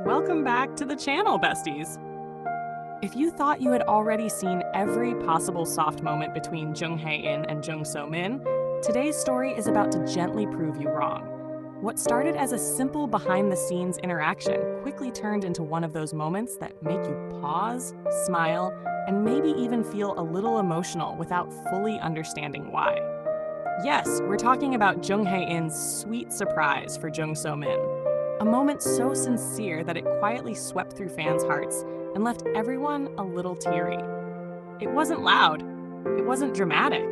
Welcome back to the channel, besties. If you thought you had already seen every possible soft moment between Jung Hae-in and Jung So-min, today's story is about to gently prove you wrong. What started as a simple behind-the-scenes interaction quickly turned into one of those moments that make you pause, smile, and maybe even feel a little emotional without fully understanding why. Yes, we're talking about Jung Hae-in's sweet surprise for Jung So-min. A moment so sincere that it quietly swept through fans' hearts and left everyone a little teary. It wasn't loud, it wasn't dramatic,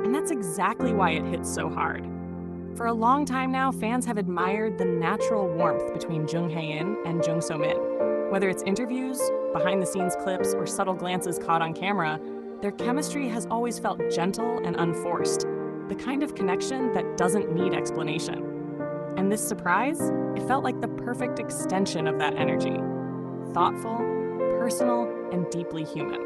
and that's exactly why it hit so hard. For a long time now, fans have admired the natural warmth between Jung Hae-in and Jung So-min. Whether it's interviews, behind-the-scenes clips, or subtle glances caught on camera, their chemistry has always felt gentle and unforced, the kind of connection that doesn't need explanation. And this surprise, it felt like the perfect extension of that energy. Thoughtful, personal, and deeply human.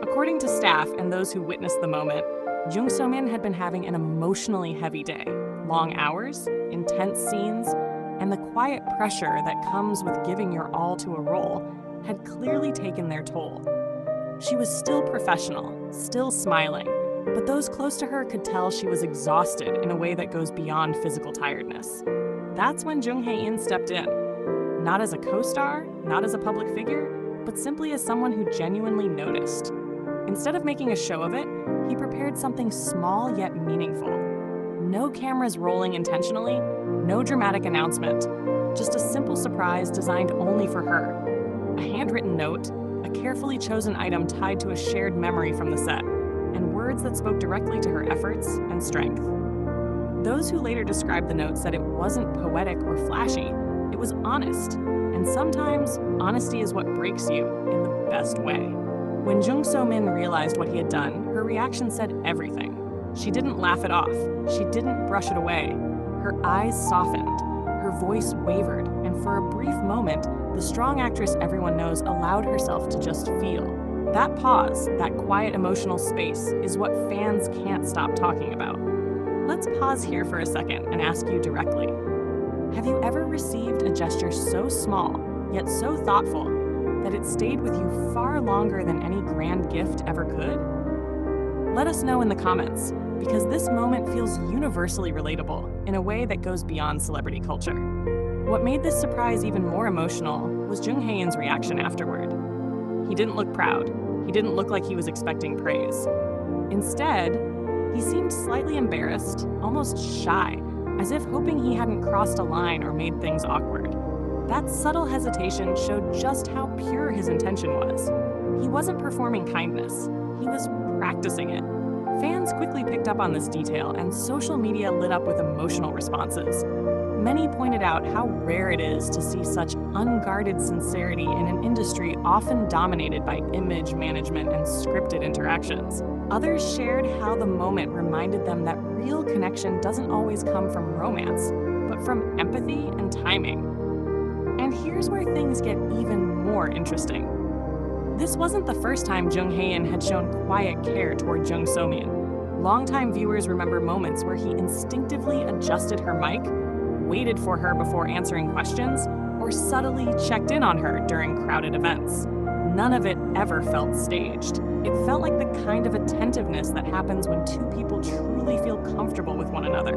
According to staff and those who witnessed the moment, Jung So-min had been having an emotionally heavy day. Long hours, intense scenes, and the quiet pressure that comes with giving your all to a role had clearly taken their toll. She was still professional, still smiling, but those close to her could tell she was exhausted in a way that goes beyond physical tiredness. That's when Jung Hae-in stepped in. Not as a co-star, not as a public figure, but simply as someone who genuinely noticed. Instead of making a show of it, he prepared something small yet meaningful. No cameras rolling intentionally, no dramatic announcement, just a simple surprise designed only for her. A handwritten note, a carefully chosen item tied to a shared memory from the set, and words that spoke directly to her efforts and strength. Those who later described the note said it wasn't poetic or flashy, it was honest, and sometimes honesty is what breaks you in the best way. When Jung So-min realized what he had done, her reaction said everything. She didn't laugh it off, she didn't brush it away. Her eyes softened, her voice wavered, and for a brief moment, the strong actress everyone knows allowed herself to just feel. That pause, that quiet emotional space, is what fans can't stop talking about. Let's pause here for a second and ask you directly. Have you ever received a gesture so small, yet so thoughtful, that it stayed with you far longer than any grand gift ever could? Let us know in the comments, because this moment feels universally relatable in a way that goes beyond celebrity culture. What made this surprise even more emotional was Jung Hae-in's reaction afterward. He didn't look proud. He didn't look like he was expecting praise. Instead, he seemed slightly embarrassed, almost shy, as if hoping he hadn't crossed a line or made things awkward. That subtle hesitation showed just how pure his intention was. He wasn't performing kindness, he was practicing it. Fans quickly picked up on this detail, and social media lit up with emotional responses. Many pointed out how rare it is to see such unguarded sincerity in an industry often dominated by image management and scripted interactions. Others shared how the moment reminded them that real connection doesn't always come from romance, but from empathy and timing. And here's where things get even more interesting. This wasn't the first time Jung Hae-in had shown quiet care toward Jung So-min. Longtime viewers remember moments where he instinctively adjusted her mic, waited for her before answering questions, or subtly checked in on her during crowded events. None of it ever felt staged. It felt like the kind of attentiveness that happens when two people truly feel comfortable with one another.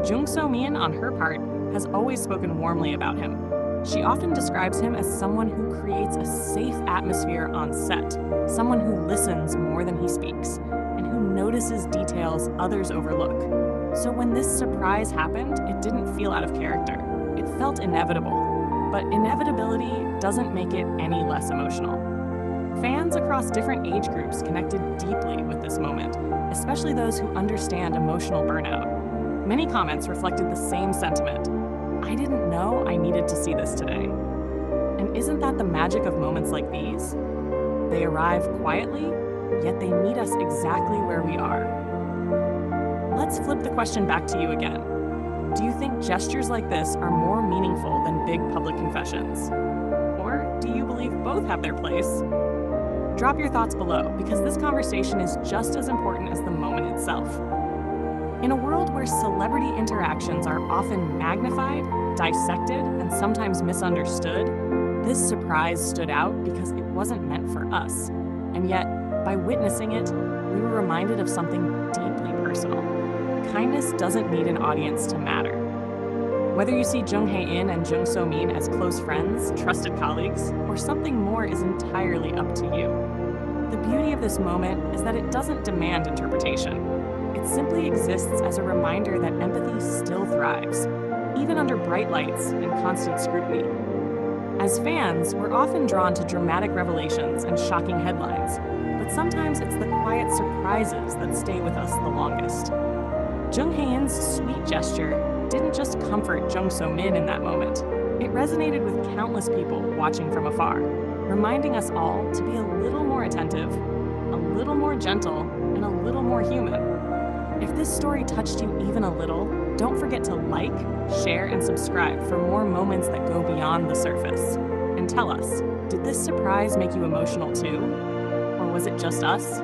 Jung So-min, on her part, has always spoken warmly about him. She often describes him as someone who creates a safe atmosphere on set, someone who listens more than he speaks, and who notices details others overlook. So when this surprise happened, it didn't feel out of character. It felt inevitable, but inevitability doesn't make it any less emotional. Fans across different age groups connected deeply with this moment, especially those who understand emotional burnout. Many comments reflected the same sentiment. I didn't know I needed to see this today. And isn't that the magic of moments like these? They arrive quietly, yet they meet us exactly where we are. Let's flip the question back to you again. Do you think gestures like this are more meaningful than big public confessions? Or do you believe both have their place? Drop your thoughts below, because this conversation is just as important as the moment itself. In a world where celebrity interactions are often magnified, dissected and sometimes misunderstood, this surprise stood out because it wasn't meant for us. And yet, by witnessing it, we were reminded of something deeply personal. Kindness doesn't need an audience to matter. Whether you see Jung Hae-in and Jung So-min as close friends, trusted colleagues, or something more is entirely up to you. The beauty of this moment is that it doesn't demand interpretation. It simply exists as a reminder that empathy still thrives, even under bright lights and constant scrutiny. As fans, we're often drawn to dramatic revelations and shocking headlines, but sometimes it's the quiet surprises that stay with us the longest. Jung Hae-in's sweet gesture didn't just comfort Jung So-min in that moment. It resonated with countless people watching from afar, reminding us all to be a little more attentive, a little more gentle, and a little more human. If this story touched you even a little, don't forget to like, share, and subscribe for more moments that go beyond the surface. And tell us, did this surprise make you emotional too? Or was it just us?